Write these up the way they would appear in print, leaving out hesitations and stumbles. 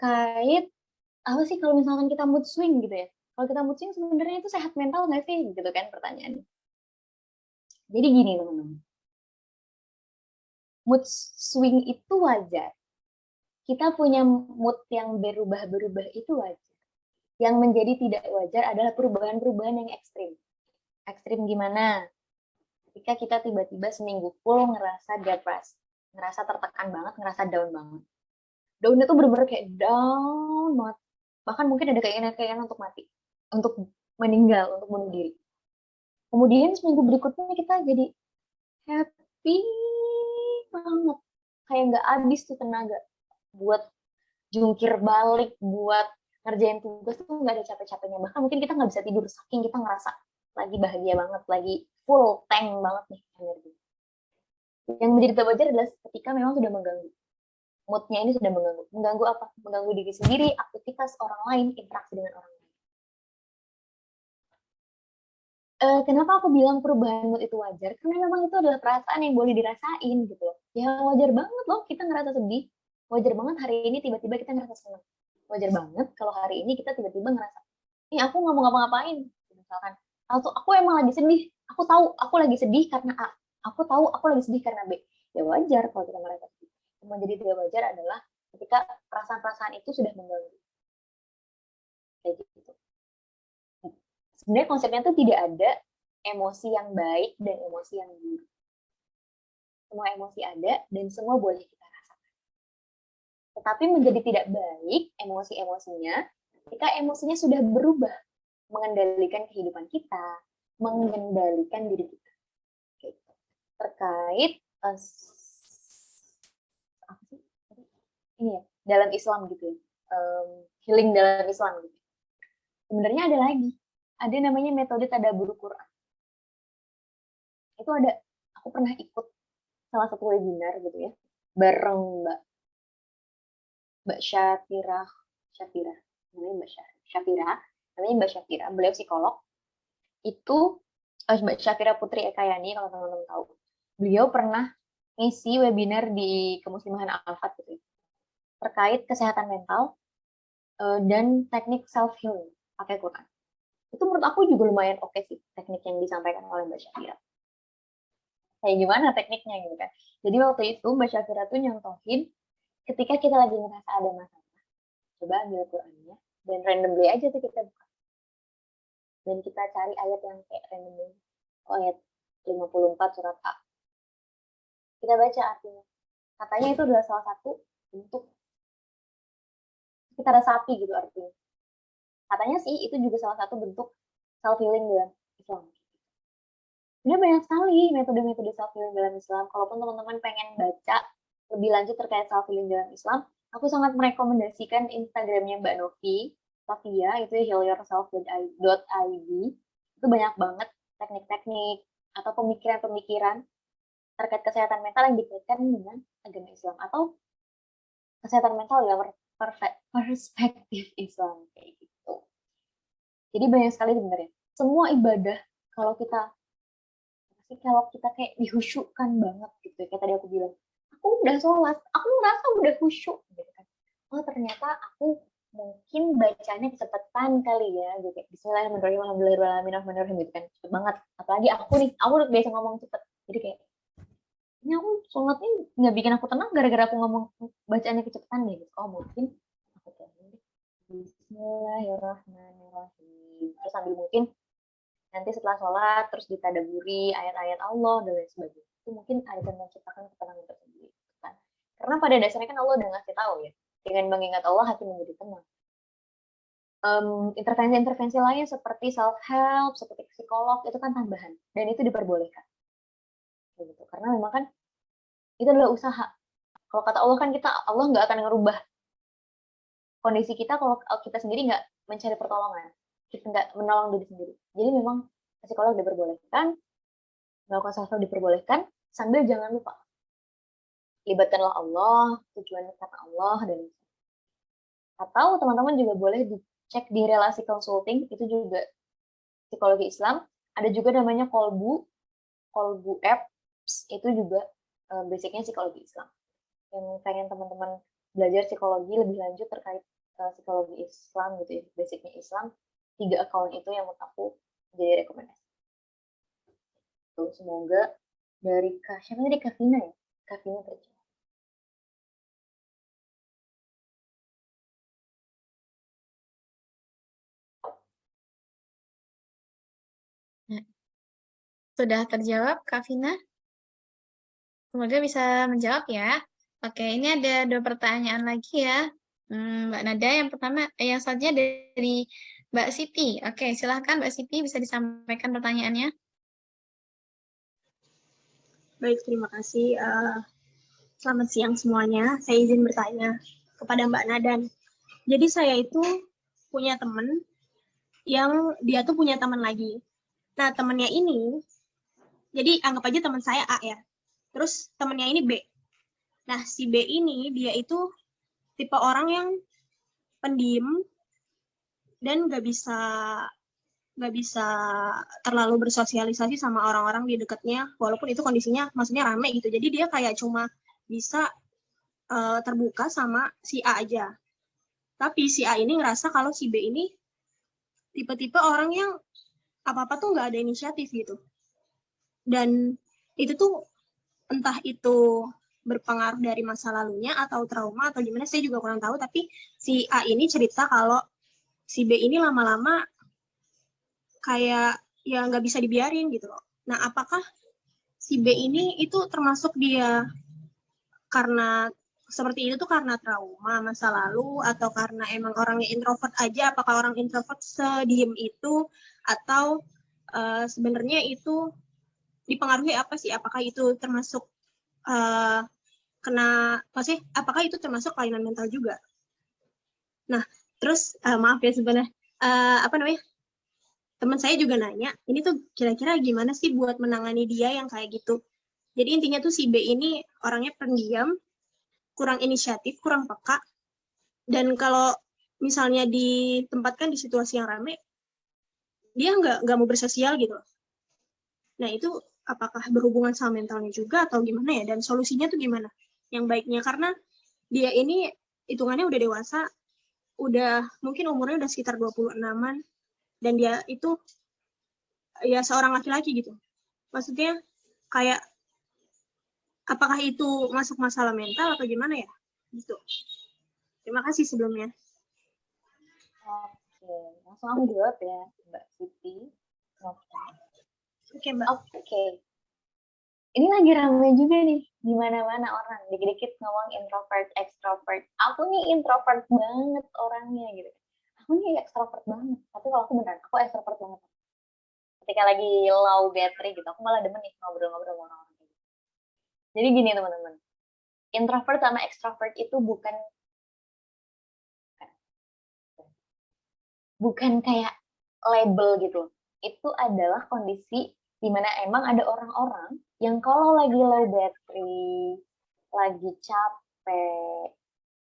terkait apa sih kalau misalkan kita mood swing gitu ya? Kalau kita mood swing sebenarnya itu sehat mental nggak sih? Gitu kan pertanyaannya. Jadi gini teman-teman, mood swing itu wajar. Kita punya mood yang berubah-berubah itu wajar. Yang menjadi tidak wajar adalah perubahan-perubahan yang ekstrim. Ekstrim gimana? Ketika kita tiba-tiba seminggu full ngerasa depressed, ngerasa tertekan banget, ngerasa down banget. Downnya tuh bener-bener kayak down banget. Bahkan mungkin ada keinginan-keinginan untuk mati, untuk meninggal, untuk bunuh diri. Kemudian seminggu berikutnya kita jadi happy banget. Kayak nggak habis tuh tenaga buat jungkir balik, buat ngerjain tugas tuh nggak ada capek-capeknya. Bahkan mungkin kita nggak bisa tidur saking kita ngerasa lagi bahagia banget, lagi full tank banget nih energi. Yang menjadi tak wajar adalah ketika memang sudah mengganggu. Moodnya ini sudah mengganggu. Mengganggu apa? Mengganggu diri sendiri, aktivitas orang lain, interaksi dengan orang lain. Kenapa aku bilang perubahan mood itu wajar? Karena memang itu adalah perasaan yang boleh dirasain gitu loh. Ya wajar banget loh kita ngerasa sedih. Wajar banget hari ini tiba-tiba kita ngerasa senang. Wajar banget kalau hari ini kita tiba-tiba ngerasa, ini aku nggak mau ngapa-ngapain. Misalkan, atau aku emang lagi sedih. Aku tahu aku lagi sedih karena A. Aku tahu aku lagi sedih karena B. Ya wajar kalau kita merasa sedih. Yang menjadi tidak wajar adalah ketika perasaan-perasaan itu sudah mengganggu. Kayak gitu. Sebenarnya konsepnya tuh tidak ada emosi yang baik dan emosi yang buruk. Semua emosi ada dan semua boleh kita rasakan. Tetapi menjadi tidak baik emosi-emosinya ketika emosinya sudah berubah, mengendalikan kehidupan kita, mengendalikan diri kita. Gitu. Terkait apa sih? Ini ya, dalam Islam gitu ya. Healing dalam Islam gitu. Sebenarnya ada lagi. Ada namanya metode tadabbur Quran. Itu ada, aku pernah ikut salah satu webinar gitu ya, bareng Mbak Syafira, namanya Mbak Syafira, beliau psikolog. Itu Mbak Syafira Putri Ekayani kalau teman-teman tahu. Beliau pernah ngisi webinar di Kemuslimahan Al-Fat gitu ya, terkait kesehatan mental dan teknik self healing pakai Quran. Itu menurut aku juga lumayan oke sih teknik yang disampaikan oleh Mbak Syafira. Kayak gimana tekniknya gitu kan. Jadi waktu itu Mbak Syafira tuh nyontohin ketika kita lagi ngerasa ada masalah, coba ambil Qurannya dan randomly aja tuh kita buka. Dan kita cari ayat yang kayak randomly. Oh, ayat 54 surat A. Kita baca artinya. Katanya itu adalah salah satu bentuk kita resapi gitu artinya. Katanya sih itu juga salah satu bentuk self healing dalam Islam. Sebenarnya banyak sekali metode-metode self healing dalam Islam. Kalaupun teman-teman pengen baca lebih lanjut terkait self healing dalam Islam, aku sangat merekomendasikan Instagramnya Mbak Novi, Safia, itu healyourself.id. Itu banyak banget teknik-teknik atau pemikiran-pemikiran terkait kesehatan mental yang dikaitkan dengan agama Islam atau kesehatan mental dalam perspektif Islam kayak gitu. Jadi banyak sekali sebenarnya. Semua ibadah kalau kita kayak dihusyukkan banget gitu ya. Kayak tadi aku bilang, aku udah sholat, aku ngerasa udah khusyuk gitu kan. Oh ternyata aku mungkin bacanya kecepatan kali ya gitu. Bismillahirrahmanirrahim, alhamdulillahirrahmanirrahim gitu kan. Cepet banget. Apalagi aku udah biasa ngomong cepet. Jadi kayak, ini aku sholatnya nggak bikin aku tenang gara-gara aku ngomong bacaannya kecepatan deh. Oh mungkin aku kayak Bismillahirrahmanirrahim. Terus sambil mungkin nanti setelah sholat terus ditadaburi ayat-ayat Allah dan lain sebagainya. Itu mungkin akan menciptakan ketenangan tersendiri kan. Karena pada dasarnya kan Allah udah ngasih tahu ya, dengan mengingat Allah hati menjadi tenang. Intervensi-intervensi lain seperti self help, seperti psikolog itu kan tambahan dan itu diperbolehkan. Gitu. Karena memang kan itu adalah usaha. Kalau kata Allah kan Allah nggak akan ngerubah kondisi kita kalau kita sendiri nggak mencari pertolongan, kita nggak menolong diri sendiri. Jadi memang psikolog diperbolehkan, melakukan self help diperbolehkan, sambil jangan lupa libatkanlah Allah, tujuannya karena Allah dan atau teman-teman juga boleh dicek di relasi consulting, itu juga psikologi Islam. Ada juga namanya Kolbu apps, itu juga basicnya psikologi Islam. Yang pengen teman-teman belajar psikologi lebih lanjut terkait psikologi Islam gitu ya, basicnya Islam, 3 account itu yang menurut aku jadi rekomendasi. Tuh, semoga dari siapa tadi, Kavina ya? Kavina terjawab. Sudah terjawab, Kak Vina? Semoga bisa menjawab ya. Oke, ini ada 2 pertanyaan lagi ya. Mbak Nada, yang pertama, yang selanjutnya dari Mbak Siti. Oke, silahkan Mbak Siti bisa disampaikan pertanyaannya. Baik, terima kasih. Selamat siang semuanya. Saya izin bertanya kepada Mbak Nadan. Jadi saya itu punya teman yang dia tuh punya teman lagi. Nah, temannya ini, jadi anggap aja teman saya A ya. Terus temannya ini B. Nah, si B ini dia itu tipe orang yang pendiam dan nggak bisa terlalu bersosialisasi sama orang-orang di dekatnya, walaupun itu kondisinya maksudnya rame gitu. Jadi dia kayak cuma bisa terbuka sama si A aja. Tapi si A ini ngerasa kalau si B ini tipe-tipe orang yang apa-apa tuh nggak ada inisiatif gitu. Dan itu tuh entah itu berpengaruh dari masa lalunya atau trauma atau gimana, saya juga kurang tahu. Tapi si A ini cerita kalau si B ini lama-lama kayak ya nggak bisa dibiarin gitu loh. Nah, apakah si B ini itu termasuk dia karena seperti itu tuh karena trauma masa lalu atau karena emang orangnya introvert aja? Apakah orang introvert sediem itu atau sebenarnya itu dipengaruhi apa sih? Apakah itu termasuk apakah itu termasuk kelainan mental juga? Nah, terus maaf ya sebenarnya apa namanya? Teman saya juga nanya, ini tuh kira-kira gimana sih buat menangani dia yang kayak gitu? Jadi intinya tuh si B ini orangnya pendiam, kurang inisiatif, kurang peka, dan kalau misalnya ditempatkan di situasi yang rame, dia nggak mau bersosial gitu. Nah, itu apakah berhubungan sama mentalnya juga atau gimana ya? Dan solusinya tuh gimana? Yang baiknya, karena dia ini hitungannya udah dewasa, udah mungkin umurnya udah sekitar 26-an, dan dia itu ya seorang laki-laki gitu. Maksudnya kayak apakah itu masuk masalah mental atau gimana ya? Gitu. Terima kasih sebelumnya. Oke, langsung aku jawab ya, Mbak Siti. Oke, Mbak. Oke. Ini lagi ramai juga nih, di mana-mana orang. Dikit-dikit ngomong introvert, extrovert. Aku nih introvert banget orangnya gitu. Aku nih extrovert banget. Tapi kalau aku beneran, aku extrovert banget. Ketika lagi low battery gitu, aku malah demen nih ngobrol-ngobrol sama orang-orang gitu. Jadi gini teman-teman, introvert sama extrovert itu bukan kayak label gitu. Itu adalah kondisi di mana emang ada orang-orang yang kalau lagi low battery, lagi capek,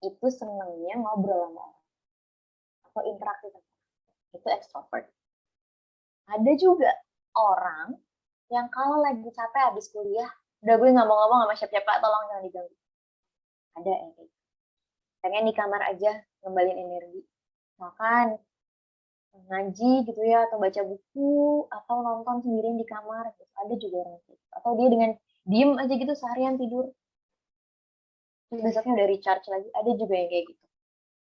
itu senengnya ngobrol sama orang atau interaksi sama orang. Itu extrovert. Ada juga orang yang kalau lagi capek habis kuliah, udah gue nggak mau ngomong sama siapa-siapa, tolong jangan diganggu. Ada yang kayak gitu. Pengen di kamar aja ngembalin energi. Makan, ngaji gitu ya, atau baca buku, atau nonton sendirian di kamar gitu. Ada juga orang gitu. Atau dia dengan diem aja gitu seharian tidur, terus besoknya udah recharge lagi. Ada juga yang kayak gitu.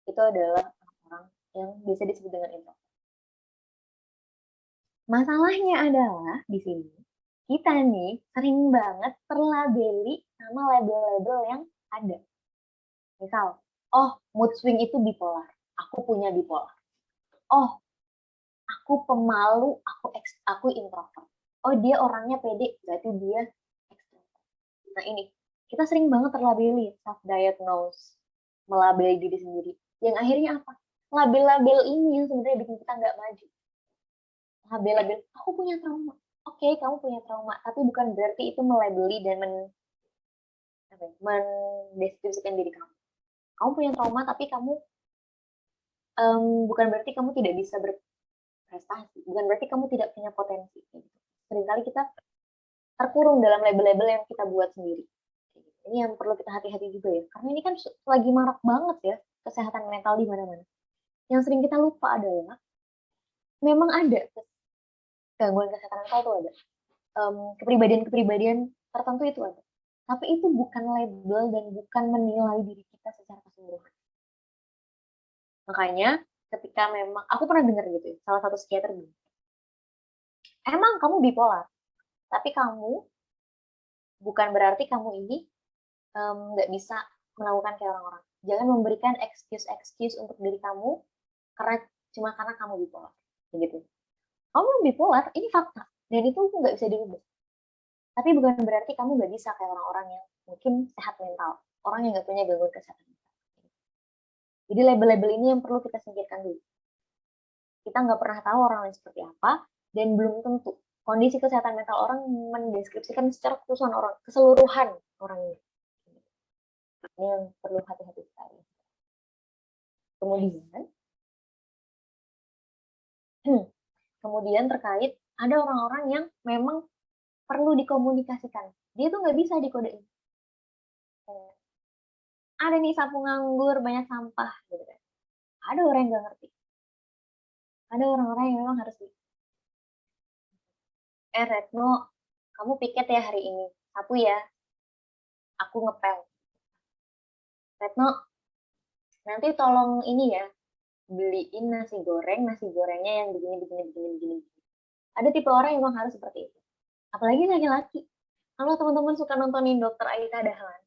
Itu adalah orang yang bisa disebut dengan introvert. Masalahnya adalah di sini kita nih sering banget terlabeli sama label-label yang ada. Misal, oh mood swing itu bipolar, aku punya bipolar. Oh, aku pemalu, aku introvert. Oh, dia orangnya pede, berarti dia extrovert. Nah ini, kita sering banget terlabeli, self-diagnose, melabeli diri sendiri. Yang akhirnya apa? Label-label ini yang sebenarnya bikin kita nggak maju. Label-label, aku punya trauma. Oke, kamu punya trauma, tapi bukan berarti itu melabeli dan mendeskripsikan diri kamu. Kamu punya trauma, tapi kamu bukan berarti kamu tidak bisa berprestasi, bukan berarti kamu tidak punya potensi. Gitu. Seringkali kita terkurung dalam label-label yang kita buat sendiri. Ini yang perlu kita hati-hati juga ya, karena ini kan lagi marak banget ya kesehatan mental di mana-mana. Yang sering kita lupa adalah memang ada gangguan kesehatan mental tuh ada. Kepribadian-kepribadian tertentu itu ada. Tapi itu bukan label dan bukan menilai diri kita secara keseluruhan. Makanya ketika memang, aku pernah dengar gitu ya, salah satu psikiater bilang, emang kamu bipolar, tapi kamu bukan berarti kamu ini nggak bisa melakukan kayak orang-orang. Jangan memberikan excuse untuk diri kamu cuma karena kamu bipolar. Begitu. Kamu bipolar, ini fakta. Dan itu nggak bisa dirubah. Tapi bukan berarti kamu nggak bisa kayak orang-orang yang mungkin sehat mental. Orang yang nggak punya gangguan kesehatan mental. Jadi label-label ini yang perlu kita singkirkan dulu. Kita nggak pernah tahu orang lain seperti apa, dan belum tentu kondisi kesehatan mental orang mendeskripsikan secara keseluruhan orang ini. Ini yang perlu hati-hati sekali. Kemudian terkait ada orang-orang yang memang perlu dikomunikasikan. Dia tuh nggak bisa dikodein. Ada nih sapu nganggur, banyak sampah, gitu kan. Ada orang yang nggak ngerti. Ada orang-orang yang memang harus Retno, kamu piket ya hari ini. Sapu ya. Aku ngepel. Retno, nanti tolong ini ya, beliin nasi gorengnya yang begini. Ada tipe orang yang memang harus seperti itu. Apalagi laki-laki. Kalau teman-teman suka nontonin Dokter Aika Dahlan,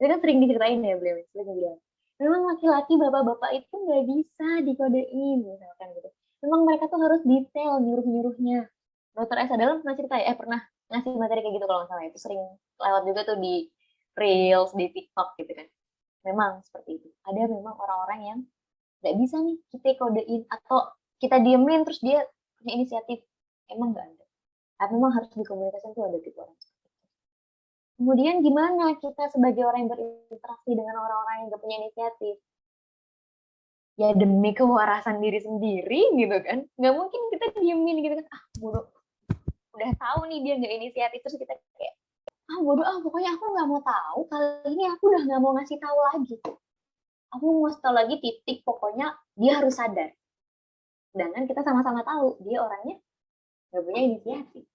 itu kan sering diceritain ya beliau, sering bilang, memang laki-laki bapak-bapak itu nggak bisa dikodein, misalkan gitu. Memang mereka tuh harus detail nyuruh-nyuruhnya. Dokter Aika Dahlan pernah cerita ya, pernah ngasih materi kayak gitu kalau nggak salah, itu sering lewat juga tuh di Reels, di TikTok gitu kan. Memang seperti itu. Ada memang orang-orang yang nggak bisa nih kita kodein atau kita diemin terus dia punya inisiatif. Emang nggak ada. Tapi memang harus dikomunikasikan tuh ada tipe orang. Kemudian gimana kita sebagai orang yang berinteraksi dengan orang-orang yang nggak punya inisiatif? Ya demi kewarasan diri sendiri gitu kan. Nggak mungkin kita diemin gitu kan. Ah bodoh. Udah tahu nih dia nggak inisiatif terus kita kayak bodoh pokoknya aku nggak mau tahu, kali ini aku udah nggak mau ngasih tahu lagi. Aku mau ngasih tahu lagi titik, pokoknya dia harus sadar. Sedangkan kita sama-sama tahu dia orangnya nggak punya inisiatif.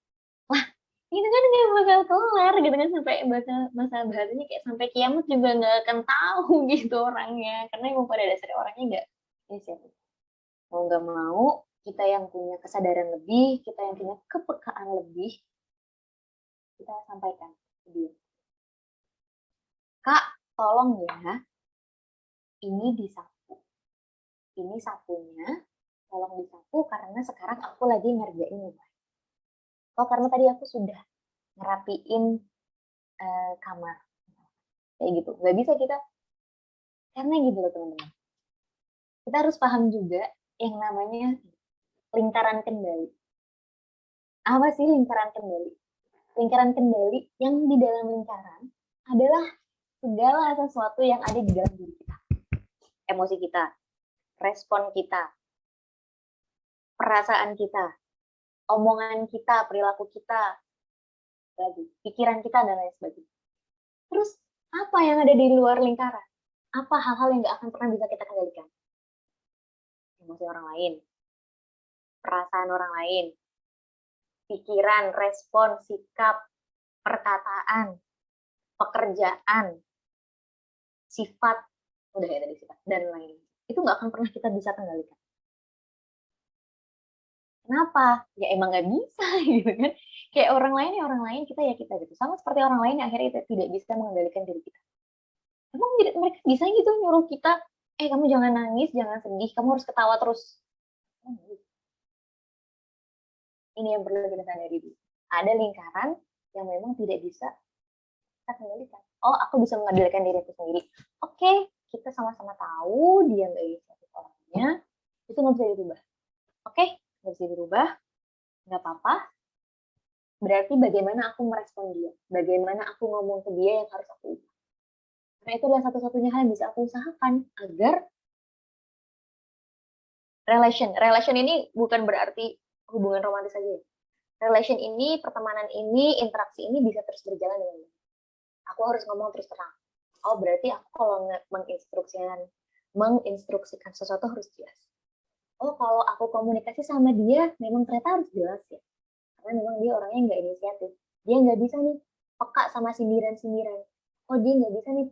Wah, itu kan nggak bakal kelar gitu kan, sampai masa bahasanya kayak sampai kiamat juga nggak akan tahu gitu orangnya, karena emang pada dasarnya orangnya nggak inisiatif. Mau nggak mau, kita yang punya kesadaran lebih, kita yang punya kepekaan lebih, kita sampaikan ke dia. Kak, tolong ya, ini disapu. Ini sapunya, tolong disapu karena sekarang aku lagi ngerjain rumah. Oh, karena tadi aku sudah ngerapiin kamar. Kayak gitu. Nggak bisa kita, karena gitu loh teman-teman. Kita harus paham juga yang namanya lingkaran kendali. Apa sih lingkaran kendali? Lingkaran kendali yang di dalam lingkaran adalah segala sesuatu yang ada di dalam diri kita. Emosi kita, respon kita, perasaan kita, omongan kita, perilaku kita, lagi pikiran kita, dan lain sebagainya. Terus, apa yang ada di luar lingkaran? Apa hal-hal yang nggak akan pernah bisa kita kendalikan? Emosi orang lain, perasaan orang lain, pikiran, respon, sikap, perkataan, pekerjaan, sifat, udah ya tadi sifat, dan lain. Itu nggak akan pernah kita bisa kendalikan. Kenapa? Ya emang nggak bisa gitu kan. Kayak orang lain kita ya kita gitu. Sama seperti orang lain yang akhirnya kita tidak bisa mengendalikan diri kita. Emang mereka bisa gitu nyuruh kita, kamu jangan nangis, jangan sedih, kamu harus ketawa terus. Ini yang perlu kita sadari dulu. Ada lingkaran yang memang tidak bisa kita kendalikan. Oh, aku bisa mengendalikan diriku sendiri. Oke, kita sama-sama tahu dia nggak inisiatif orangnya, itu nggak bisa dirubah. Oke, nggak bisa dirubah, nggak apa-apa. Berarti bagaimana aku merespon dia, bagaimana aku ngomong ke dia yang harus aku ubah. Karena itu adalah satu-satunya hal yang bisa aku usahakan agar relation ini bukan berarti hubungan romantis saja. Relation ini, pertemanan ini, interaksi ini bisa terus berjalan dengan baik. aku harus ngomong terus terang. Oh, berarti aku kalau menginstruksikan sesuatu harus jelas. Oh, kalau aku komunikasi sama dia, memang ternyata harus jelas ya. Karena memang dia orangnya nggak inisiatif. Dia nggak bisa nih peka sama sindiran-sindiran. Oh, dia nggak bisa nih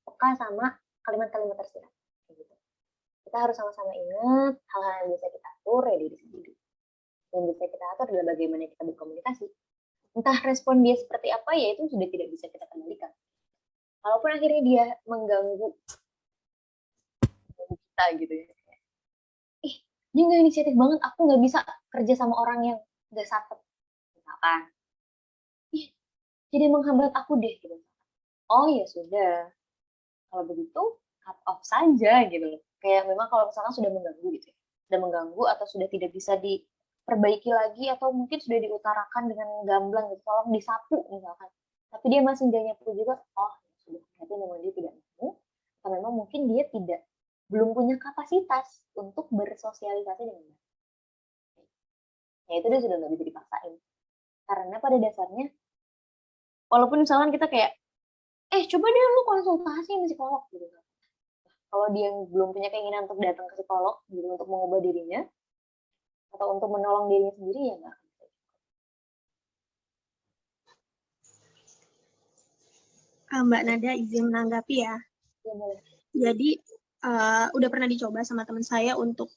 peka sama kalimat-kalimat tersirat. Gitu. Kita harus sama-sama ingat hal-hal yang bisa kita atur ya diri sendiri. Yang bisa kita atur adalah bagaimana kita berkomunikasi. Entah respon dia seperti apa, ya itu sudah tidak bisa kita kendalikan. Kalaupun akhirnya dia mengganggu kita gitu ya. Dia nggak inisiatif banget, aku nggak bisa kerja sama orang yang nggak satet. Misalkan, jadi menghambat aku deh gitu. Oh ya sudah, kalau begitu cut off saja gitu. Kayak memang kalau misalkan sudah mengganggu gitu ya. Sudah mengganggu atau sudah tidak bisa diperbaiki lagi atau mungkin sudah diutarakan dengan gamblang gitu, tolong disapu misalkan. Tapi dia masih nggak nyapu juga, oh sudah, berarti memang dia tidak mau, atau memang mungkin dia belum punya kapasitas untuk bersosialisasi dengan baik. Ya itu dia sudah nggak bisa dipaksain. Karena pada dasarnya, walaupun misalkan kita kayak, coba deh lu konsultasi sama psikolog gitu. Kalau dia belum punya keinginan untuk datang ke psikolog gitu, untuk mengubah dirinya, atau untuk menolong dirinya sendiri, ya nggak akan bisa. Mbak Nada izin menanggapi ya. Ya, boleh. Jadi udah pernah dicoba sama teman saya untuk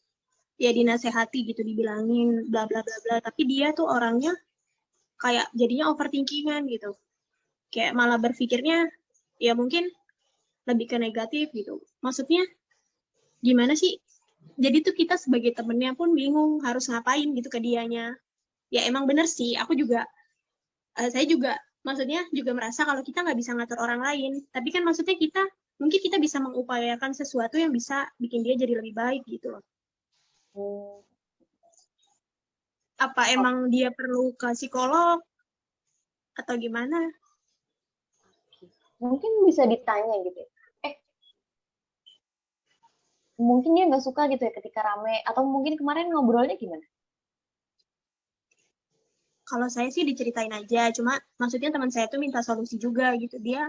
ya dinasehati gitu, dibilangin bla bla bla bla, tapi dia tuh orangnya kayak jadinya overthinkingan gitu. Kayak malah berpikirnya ya mungkin lebih ke negatif gitu. Maksudnya gimana sih? Jadi tuh kita sebagai temennya pun bingung harus ngapain gitu ke dianya. Ya emang bener sih, saya juga maksudnya juga merasa kalau kita nggak bisa ngatur orang lain. Tapi kan maksudnya mungkin kita bisa mengupayakan sesuatu yang bisa bikin dia jadi lebih baik gitu loh. Apa emang dia perlu ke psikolog atau gimana? Mungkin bisa ditanya gitu ya. Mungkin dia nggak suka gitu ya ketika rame, atau mungkin kemarin ngobrolnya gimana? Kalau saya sih diceritain aja, cuma maksudnya teman saya tuh minta solusi juga gitu. Dia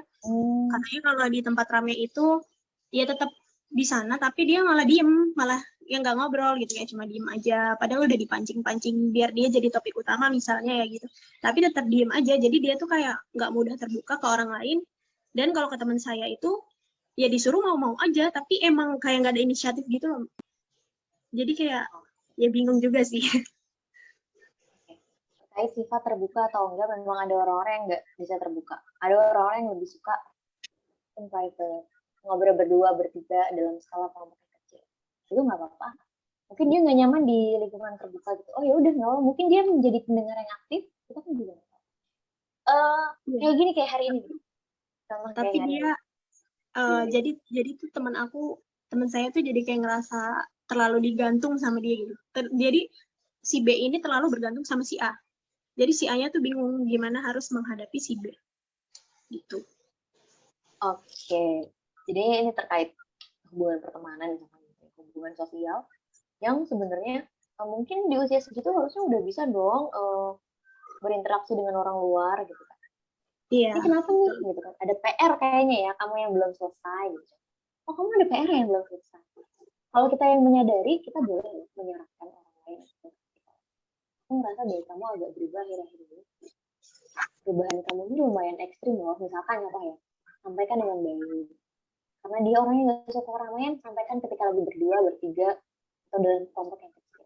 katanya kalau di tempat rame itu dia tetap di sana, tapi dia malah diem, malah yang nggak ngobrol gitu ya, cuma diem aja. Padahal udah dipancing-pancing biar dia jadi topik utama misalnya ya gitu. Tapi tetap diem aja, jadi dia tuh kayak nggak mudah terbuka ke orang lain. Dan kalau ke teman saya itu, ya disuruh mau-mau aja, tapi emang kayak nggak ada inisiatif gitu loh. Jadi kayak, ya bingung juga sih. Terkait sifat terbuka atau enggak, memang ada orang-orang yang nggak bisa terbuka. Ada orang-orang yang lebih suka in private, ngobrol berdua, bertiga, dalam skala kelompok yang kecil. Itu nggak apa-apa. Mungkin dia nggak nyaman di lingkungan terbuka gitu. Oh ya udah, nggak apa-apa. Mungkin dia menjadi pendengar yang aktif, kita kan juga nggak apa-apa. Kayak gini, kayak hari ini. Contoh kayak Tapi hari dia, ini. jadi tuh teman saya tuh jadi kayak ngerasa terlalu digantung sama dia gitu. Jadi si B ini terlalu bergantung sama si A. Jadi si A-nya tuh bingung gimana harus menghadapi si B. Gitu. Oke. Jadi ini terkait hubungan pertemanan, hubungan sosial, yang sebenarnya mungkin di usia segitu harusnya udah bisa dong berinteraksi dengan orang luar gitu kan. Iya. Ini kenapa nih gitu kan? Ada PR kayaknya ya, kamu yang belum selesai gitu. Oh, kamu ada PR yang belum selesai. Kalau kita yang menyadari, kita boleh menyerahkan orang lain. Aku ngerasa dari kamu agak berubah akhir-akhir ini. Perubahan kamu ini lumayan ekstrim loh. Misalkan apa ya, sampaikan dengan baik. Karena dia orangnya nggak suka keramaian, sampaikan ketika lagi berdua, bertiga, atau dalam kelompok yang kecil.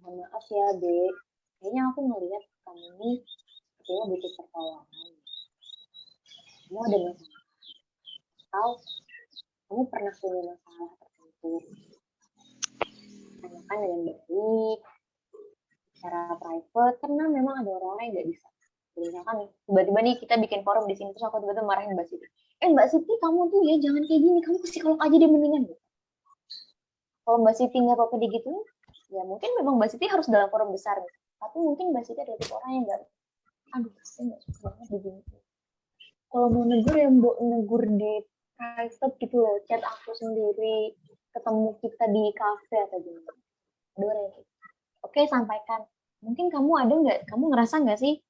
Mohon maaf ya, Dek. Kayaknya aku ngelihat kamu ini sepertinya butuh pertolongan. Kamu ada masalah. Atau kamu pernah punya masalah tertentu. Tanyakan dengan baik, secara private, karena memang ada orang-orang yang nggak bisa. Jadi misalkan nih, tiba-tiba nih kita bikin forum di sini, terus aku tiba-tiba marahin Mbak Siti. Mbak Siti, kamu tuh ya jangan kayak gini, kamu ke psikolog aja deh mendingan. Gitu. Kalau Mbak Siti nggak apa-apa digituin, ya mungkin memang Mbak Siti harus dalam forum besar. Gitu. Tapi mungkin Mbak Siti adalah tipe orang yang nggak, aduh, saya nggak suka banget begini. Kalau mau negur ya mbok negur di private gitu loh, chat aku sendiri, ketemu kita di cafe atau gimana. Aduh, yang gitu. Oke, sampaikan. Mungkin kamu ngerasa nggak sih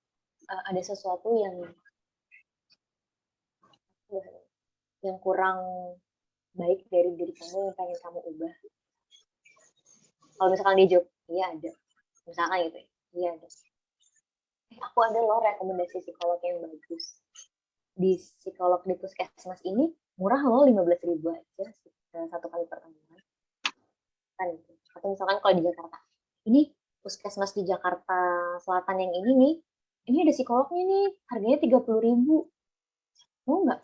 ada sesuatu yang yang kurang baik dari diri kamu yang pengen kamu ubah? Kalau misalkan dia jawab, iya ada. Misalkan gitu ya, iya ada. Aku ada loh rekomendasi psikolog yang bagus. Di psikolog di puskesmas ini murah loh, 15.000 aja satu kali pertemuan. Kan gitu. Atau misalkan kalau di Jakarta, ini puskesmas di Jakarta Selatan yang ini nih, ini ada psikolognya nih, harganya 30.000. Mau nggak?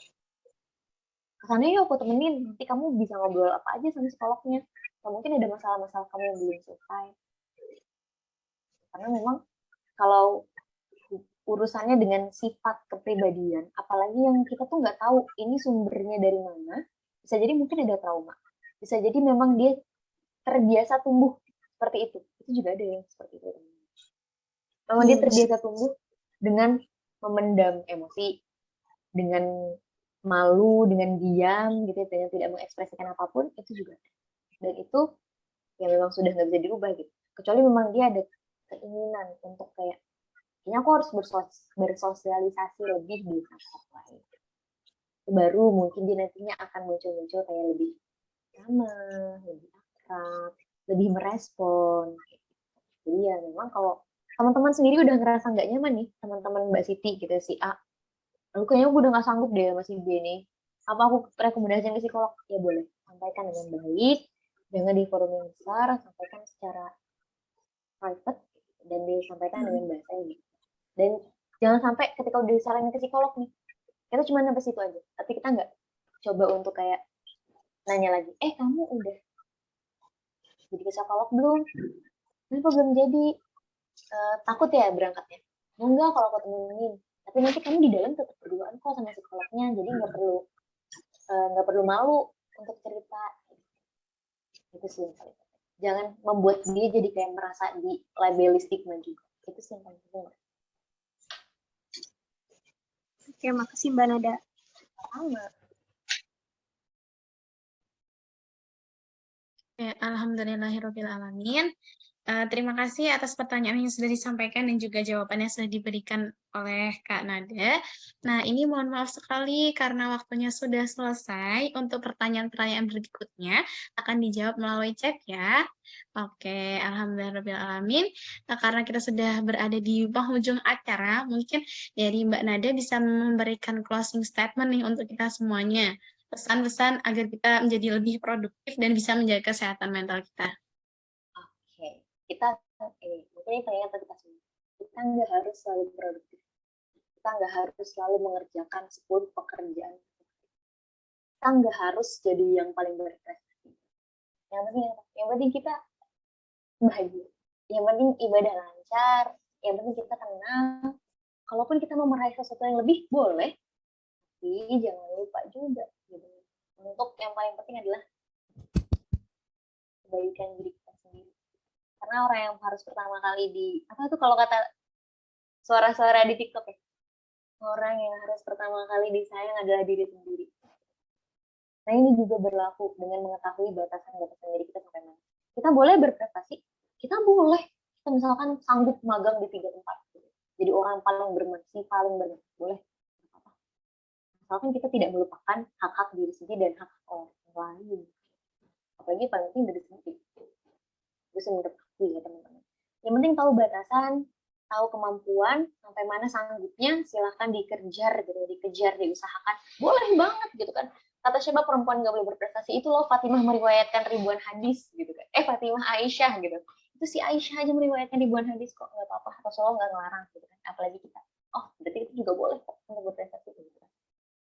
Kesana yuk, aku temenin. Nanti kamu bisa ngobrol apa aja sama psikolognya. Atau mungkin ada masalah-masalah kamu yang belum selesai. Karena memang kalau urusannya dengan sifat kepribadian, apalagi yang kita tuh nggak tahu ini sumbernya dari mana, bisa jadi mungkin ada trauma. Bisa jadi memang dia terbiasa tumbuh seperti itu. Itu juga ada yang seperti itu. Memang dia terbiasa tumbuh dengan memendam emosi, dengan malu, dengan diam gitu, dengan tidak mengekspresikan apapun, itu juga ada. Dan itu ya memang sudah nggak bisa dirubah gitu. Kecuali memang dia ada keinginan untuk kayak, ini aku harus bersosialisasi lebih di tempat lain. Baru mungkin dia nantinya akan muncul-muncul kayak lebih ramah, lebih akrab, lebih merespon. Jadi ya memang kalau teman-teman sendiri udah ngerasa nggak nyaman nih, teman-teman Mbak Siti gitu, si A, lu kayaknya gue udah gak sanggup deh masih B nih. Apa aku rekomendasiin ke psikolog? Ya boleh. Sampaikan dengan baik, jangan di forum yang besar, sampaikan secara private, dan disampaikan dengan bahasa yang gitu. Dan jangan sampai ketika udah disaranin ke psikolog nih, kita cuma sampai situ aja. Tapi kita nggak coba untuk kayak nanya lagi, kamu udah jadi ke psikolog belum? Kenapa belum jadi? Takut ya berangkatnya? Enggak kalau aku temenin. Tapi nanti kamu di dalam tetap berduaan kok sama psikolognya, jadi nggak perlu malu untuk cerita. Itu sih yang paling penting. Jangan membuat dia jadi kayak merasa di labeli stigma juga. Itu sih yang paling penting. Oke, makasih Mbak Nada. Sama. Alhamdulillahirrahmanirrahim. Terima kasih atas pertanyaan yang sudah disampaikan dan juga jawaban yang sudah diberikan oleh Kak Nada. Nah, ini mohon maaf sekali karena waktunya sudah selesai. Untuk pertanyaan-pertanyaan berikutnya akan dijawab melalui chat ya. Oke, alhamdulillahirrahmanirrahim. Nah, karena kita sudah berada di penghujung acara, mungkin dari Mbak Nada bisa memberikan closing statement nih untuk kita semuanya. Pesan-pesan agar kita menjadi lebih produktif dan bisa menjaga kesehatan mental kita. Oke, kita mungkin ini pengen kita semua. Kita nggak harus selalu produktif. Kita nggak harus selalu mengerjakan 10 pekerjaan. Kita nggak harus jadi yang paling berprestasi. Yang penting kita bahagia. Yang penting ibadah lancar. Yang penting kita tenang. Kalaupun kita mau meraih sesuatu yang lebih, boleh. Tapi jangan lupa juga. Gitu. Untuk yang paling penting adalah kebaikan diri kita sendiri. Karena orang yang harus pertama kali apa tuh kalau kata suara-suara di TikTok ya, orang yang harus pertama kali disayang adalah diri sendiri. Nah ini juga berlaku dengan mengetahui batasan-batasan diri kita sampai mana. Kita boleh berprestasi, kita boleh. Kita misalkan sanggup magang di 3 tempat. Jadi orang paling bermanfaat, paling bermanfaat, boleh. Misalkan kita tidak melupakan hak-hak diri sendiri dan hak orang lain. Apalagi paling penting dari sendiri. Itu menurut aku ya teman-teman. Yang penting tahu batasan, tahu kemampuan, sampai mana sanggupnya, silahkan dikejar gitu, diusahakan. Boleh banget gitu kan. Kata siapa perempuan gak boleh berprestasi, itu loh Fatimah meriwayatkan ribuan hadis gitu kan. Fatimah Aisyah gitu. Itu si Aisyah aja meriwayatkan ribuan hadis kok, nggak apa-apa. Rasulullah nggak ngelarang gitu kan. Apalagi kita. Oh, berarti itu juga boleh kok untuk berprestasi gitu kan.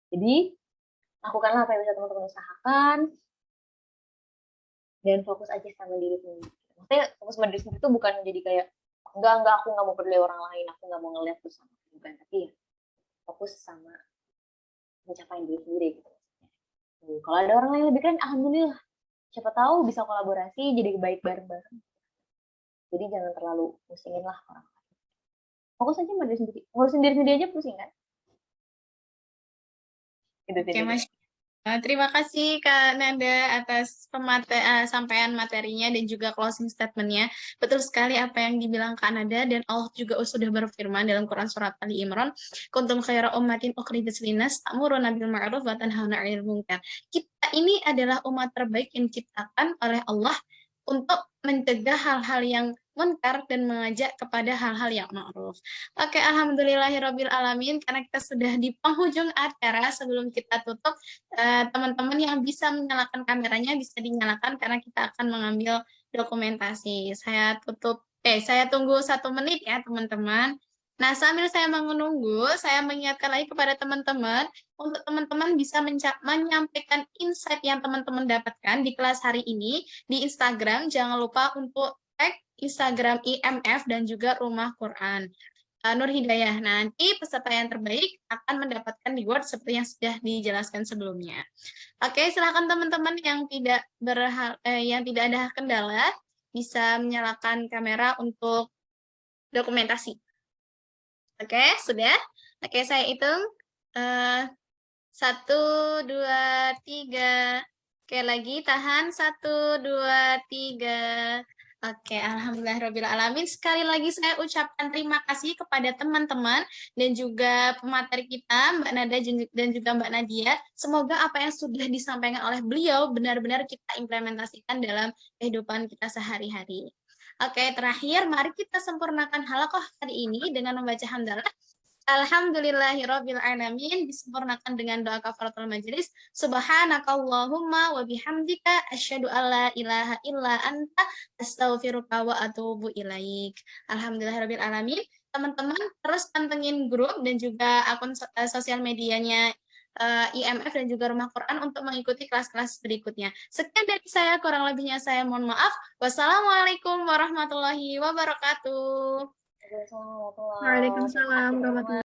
Jadi, lakukanlah apa yang bisa teman-teman usahakan, dan fokus aja sama diri sendiri. Maksudnya fokus sama diri sendiri itu bukan jadi kayak, enggak, aku nggak mau peduli orang lain, aku nggak mau ngeliat tuh sama. Bukan, tapi ya fokus sama mencapai diri sendiri gitu. Kalau ada orang lain lebih keren, alhamdulillah. Siapa tahu bisa kolaborasi, jadi baik bareng-bareng. Jadi jangan terlalu pusingin lah orang lain. Fokus aja sama diri sendiri. Ngurusin diri sendiri aja pusing kan? Gitu, Oke, Mas. Terima kasih Kak Nanda atas sampaian materinya dan juga closing statement-nya. Betul sekali apa yang dibilang Kak Nanda, dan Allah juga sudah berfirman dalam Quran surat Ali Imran, kuntum khaira ummatin ukhrijat linnas ta'muruna bil ma'ruf wa tanhauna 'anil munkar. Kita ini adalah umat terbaik yang diciptakan oleh Allah untuk mencegah hal-hal yang munkar dan mengajak kepada hal-hal yang ma'ruf. Oke, alhamdulillahirabbil alamin, karena kita sudah di penghujung acara. Sebelum kita tutup, teman-teman yang bisa menyalakan kameranya bisa dinyalakan karena kita akan mengambil dokumentasi. Saya tunggu 1 menit ya teman-teman. Nah, sambil saya menunggu, saya mengingatkan lagi kepada teman-teman untuk teman-teman bisa menyampaikan insight yang teman-teman dapatkan di kelas hari ini di Instagram. Jangan lupa untuk tag Instagram IMF dan juga Rumah Quran. Nur Hidayah. Nanti peserta yang terbaik akan mendapatkan reward seperti yang sudah dijelaskan sebelumnya. Oke, silakan teman-teman yang tidak ada kendala bisa menyalakan kamera untuk dokumentasi. Oke, sudah. Oke, saya hitung. 1, 2, 3. Oke, lagi tahan. 1, 2, 3. Oke, alhamdulillahirabbil alamin. Sekali lagi saya ucapkan terima kasih kepada teman-teman dan juga pemateri kita, Mbak Nada dan juga Mbak Nadia. Semoga apa yang sudah disampaikan oleh beliau benar-benar kita implementasikan dalam kehidupan kita sehari-hari. Oke, terakhir mari kita sempurnakan halaqah hari ini dengan membaca hamdalah. Alhamdulillahirabbil alamin, disempurnakan dengan doa kafaratul majelis. Subhanakallahumma wa bihamdika asyhadu alla ilaha illa anta astaghfiruka wa atubu ilaik. Alhamdulillahirabbil alamin. Teman-teman terus pantengin grup dan juga akun sosial medianya IMF dan juga Rumah Quran untuk mengikuti kelas-kelas berikutnya. Sekian dari saya, kurang lebihnya saya mohon maaf. Wassalamualaikum warahmatullahi wabarakatuh. Waalaikumsalam warahmatullahi